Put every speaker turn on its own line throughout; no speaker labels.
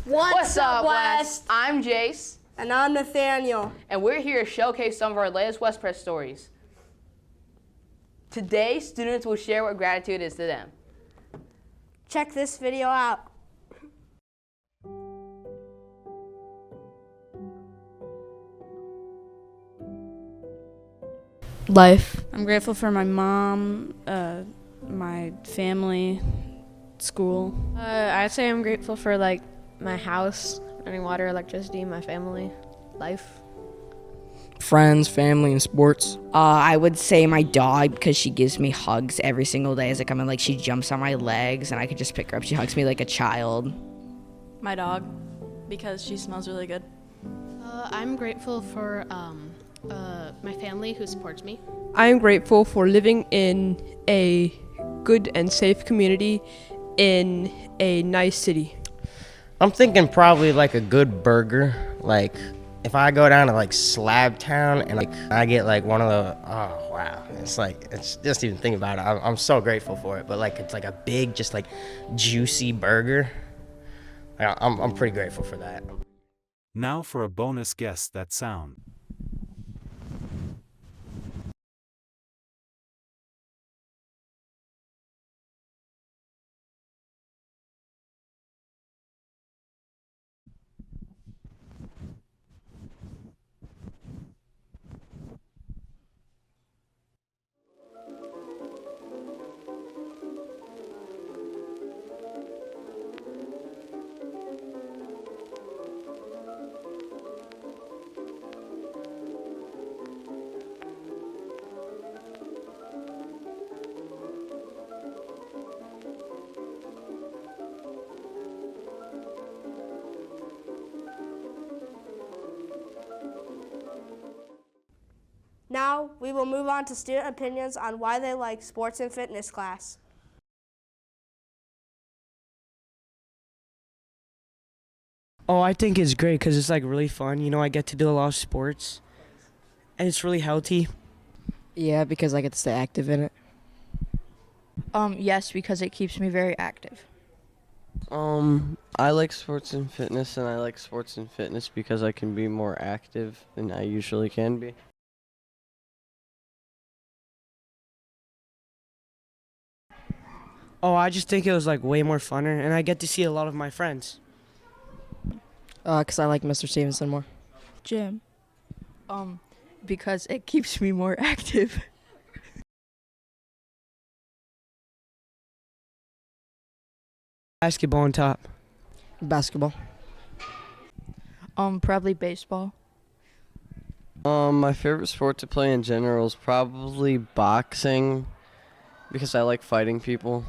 What's up, West? I'm Jace.
And I'm Nathaniel.
And we're here to showcase some of our latest West Press stories. Today, students will share what gratitude is to them.
Check this video out.
Life. I'm grateful for my mom, my family, school.
I'd say I'm grateful for like my house, running water, electricity, my family, life.
Friends, family, and sports.
I would say my dog, because she gives me hugs every single day as I come in. Like, she jumps on my legs and I could just pick her up. She hugs me like a child.
My dog, because she smells really good.
I'm grateful for my family who supports me.
I'm grateful for living in a good and safe community in a nice city.
I'm thinking probably like a good burger. Like if I go down to like Slab Town and like I get like one of the, oh wow, it's just even thinking about it. I'm so grateful for it. But like it's like a big, just like juicy burger. I'm pretty grateful for that.
Now for a bonus guess that sound.
Now, we will move on to student opinions on why they like sports and fitness class.
Oh, I think it's great because it's like really fun. You know, I get to do a lot of sports and it's really healthy.
Yeah, because I get to stay active in it.
Yes, because it keeps me very active.
I like sports and fitness, and I like sports and fitness because I can be more active than I usually can be.
Oh, I just think it was like way more funner and I get to see a lot of my friends.
Because I like Mr. Stevenson more.
Gym. Because it keeps me more active.
Basketball on top.
Basketball.
Probably baseball.
My favorite sport to play in general is probably boxing because I like fighting people.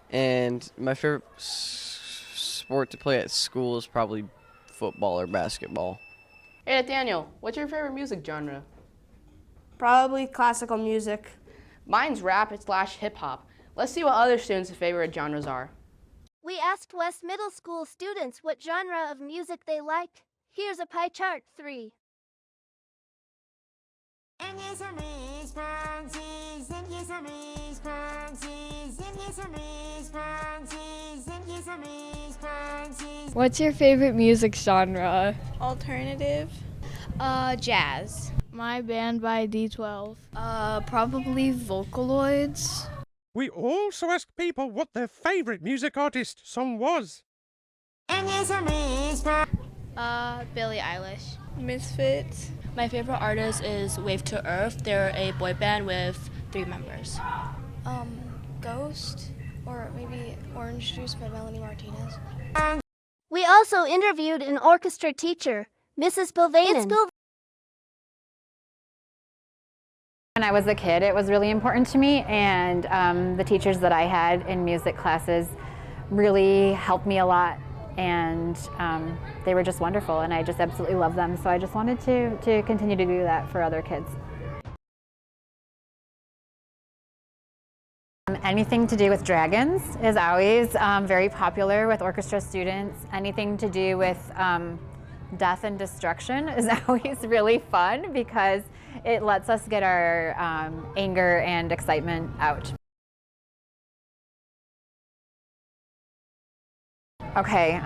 And my favorite sport to play at school is probably football or basketball.
Hey Nathaniel, what's your favorite music genre?
Probably classical music.
Mine's rap / hip hop. Let's see what other students' favorite genres are.
We asked West Middle School students what genre of music they liked. Here's a pie chart 3.
What's your favorite music genre?
Alternative.
Jazz.
My Band by D12.
Probably Vocaloids.
We also asked people what their favorite music artist song was.
Billie Eilish.
Misfits. My favorite artist is Wave to Earth. They're a boy band with 3 members.
Ghost, or maybe Orange Juice by Melanie Martinez.
We also interviewed an orchestra teacher, Mrs. Bilvainen.
When I was a kid, it was really important to me, and the teachers that I had in music classes really helped me a lot, and they were just wonderful, and I just absolutely love them, so I just wanted to continue to do that for other kids. Anything to do with dragons is always very popular with orchestra students. Anything to do with death and destruction is always really fun because it lets us get our anger and excitement out. Okay,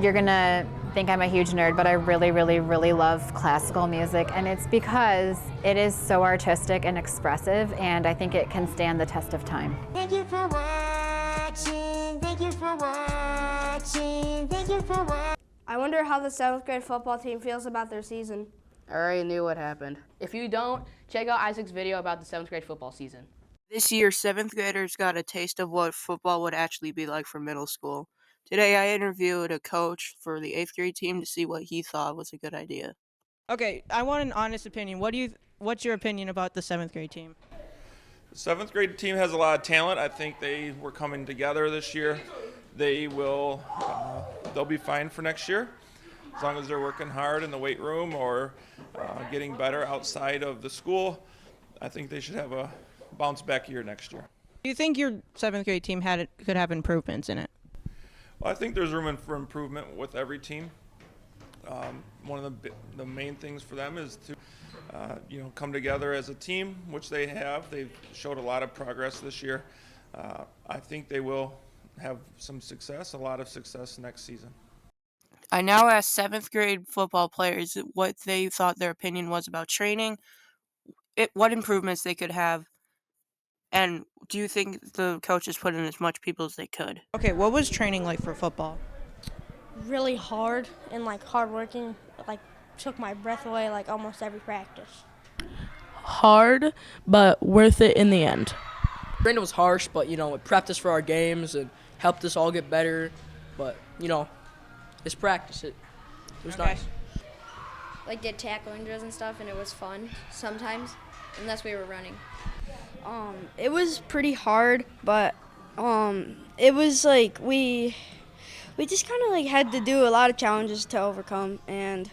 you're gonna think I'm a huge nerd, but I really, really, really love classical music, and it's because it is so artistic and expressive, and I think it can stand the test of time.
Thank you for watching. Thank you for watching. Thank you for watching.
I wonder how the 7th grade football team feels about their season.
I already knew what happened. If you don't, check out Isaac's video about the 7th grade football season.
This year, 7th graders got a taste of what football would actually be like for middle school. Today, I interviewed a coach for the 8th grade team to see what he thought was a good idea.
Okay, I want an honest opinion. What's your opinion about the 7th grade team?
The 7th grade team has a lot of talent. I think they were coming together this year. They'll be fine for next year, as long as they're working hard in the weight room or getting better outside of the school. I think they should have a bounce back year next year.
Do you think your 7th grade team could have improvements in it?
Well, I think there's room for improvement with every team. One of the main things for them is to come together as a team, which they have. They've showed a lot of progress this year. I think they will have some success, a lot of success next season.
I now asked 7th grade football players what they thought their opinion was about training, what improvements they could have, and do you think the coaches put in as much people as they could?
Okay, what was training like for football?
Really hard and hardworking. Took my breath away almost every practice.
Hard, but worth it in the end.
Training was harsh, but it prepped us for our games and helped us all get better. But it's practice. It was nice.
Did tackling drills and stuff, and it was fun sometimes, unless we were running.
It was pretty hard, but it was we just kind of had to do a lot of challenges to overcome, and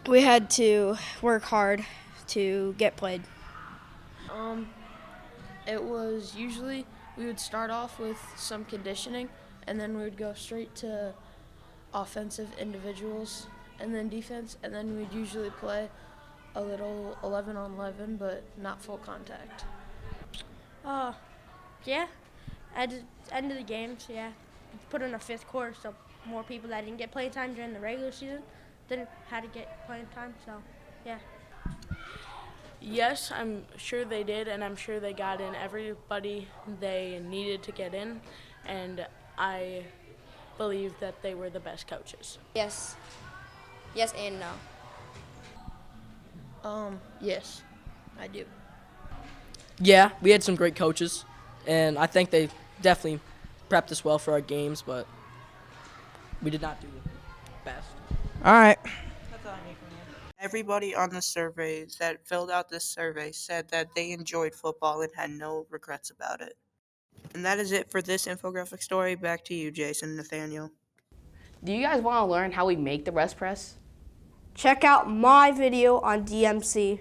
we had to work hard to get played.
It was usually we would start off with some conditioning, and then we would go straight to offensive individuals and then defense, and then we'd usually play a little 11 on 11, but not full contact.
Yeah, at the end of the games, yeah. Put in a 5th quarter, so more people that didn't get playing time during the regular season didn't have to get playing time, so yeah.
Yes, I'm sure they did, and I'm sure they got in everybody they needed to get in, and I believe that they were the best coaches.
Yes. Yes and no.
Yes, I do.
Yeah, we had some great coaches, and I think they definitely prepped us well for our games, but we did not do best.
All right.
That's all I need from you. Everybody on the survey that filled out this survey said that they enjoyed football and had no regrets about it. And that is it for this infographic story. Back to you, Jason and Nathaniel.
Do you guys want to learn how we make the rest press?
Check out my video on DMC.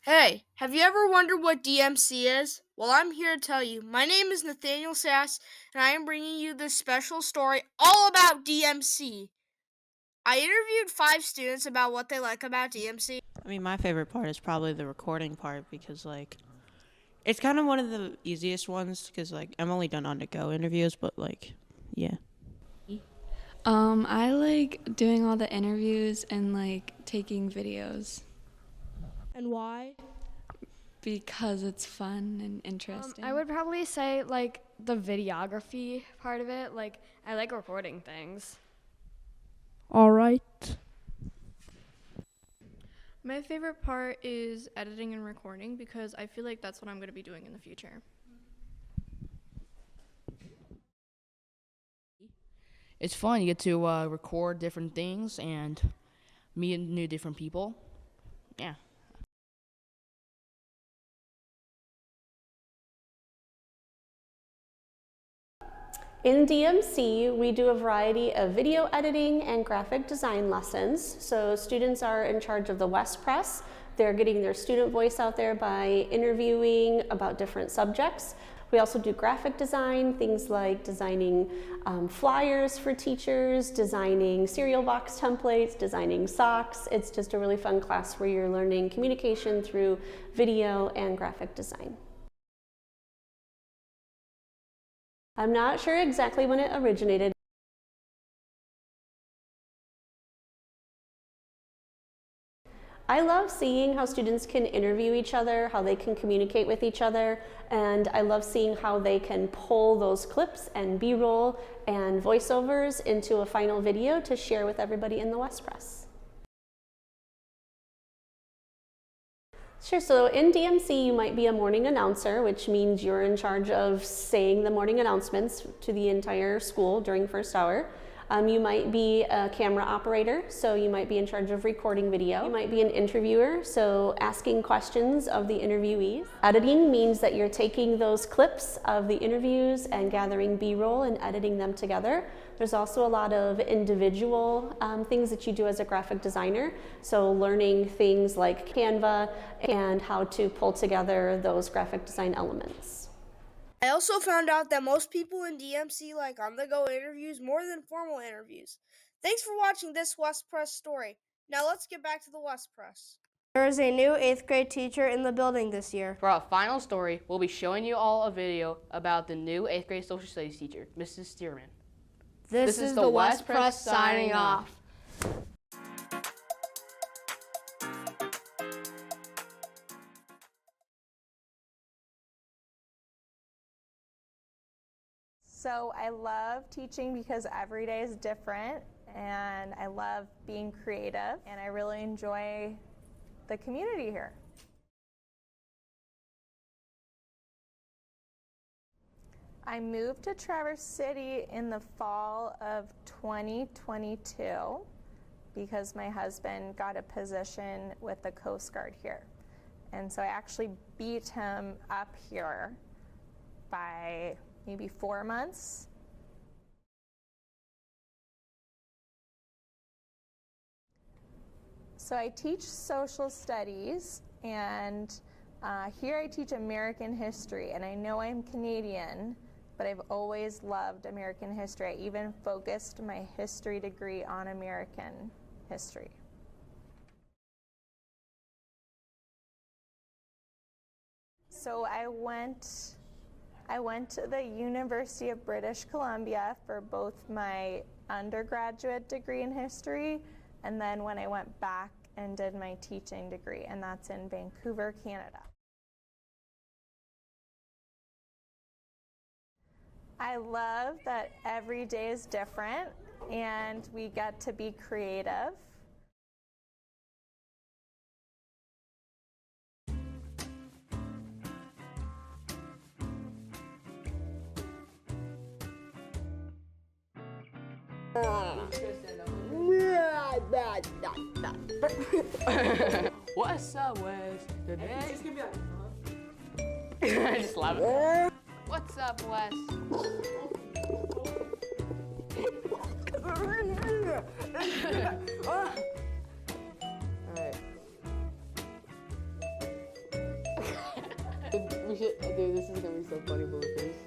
Hey, have you ever wondered what DMC is? Well, I'm here to tell you. My name is Nathaniel Sass, and I am bringing you this special story all about DMC. I interviewed 5 students about what they like about DMC.
I mean, my favorite part is probably the recording part because, it's kind of one of the easiest ones because, I'm only done on-the-go interviews, but, yeah.
I like doing all the interviews and, taking videos.
And why?
Because it's fun and interesting.
I would probably say, the videography part of it. I like recording things.
All right.
My favorite part is editing and recording because I feel like that's what I'm going to be doing in the future.
It's fun. You get to record different things and meet new different people. Yeah.
In DMC, we do a variety of video editing and graphic design lessons. So students are in charge of the West Press. They're getting their student voice out there by interviewing about different subjects. We also do graphic design, things like designing flyers for teachers, designing cereal box templates, designing socks. It's just a really fun class where you're learning communication through video and graphic design. I'm not sure exactly when it originated. I love seeing how students can interview each other, how they can communicate with each other, and I love seeing how they can pull those clips and B-roll and voiceovers into a final video to share with everybody in the West Press. Sure, so in DMC you might be a morning announcer, which means you're in charge of saying the morning announcements to the entire school during first hour. You might be a camera operator, so you might be in charge of recording video. You might be an interviewer, so asking questions of the interviewees. Editing means that you're taking those clips of the interviews and gathering B-roll and editing them together. There's also a lot of individual things that you do as a graphic designer, so learning things like Canva and how to pull together those graphic design elements.
I also found out that most people in DMC like on-the-go interviews more than formal interviews. Thanks for watching this West Press story. Now let's get back to the West Press.
There is a new 8th grade teacher in the building this year.
For our final story, we'll be showing you all a video about the new 8th grade social studies teacher, Mrs. Stearman.
This is the West Press signing off.
So I love teaching because every day is different, and I love being creative, and I really enjoy the community here. I moved to Traverse City in the fall of 2022 because my husband got a position with the Coast Guard here. And so I actually beat him up here by maybe 4 months. So I teach social studies, and here I teach American history, and I know I'm Canadian, but I've always loved American history. I even focused my history degree on American history. So I went to the University of British Columbia for both my undergraduate degree in history, and then when I went back and did my teaching degree, and that's in Vancouver, Canada. I love that every day is different and we get to be creative.
What's up, Wes? Today? I just love it. What's up, Wes? Alright. Dude, this is gonna be so funny, Blueface.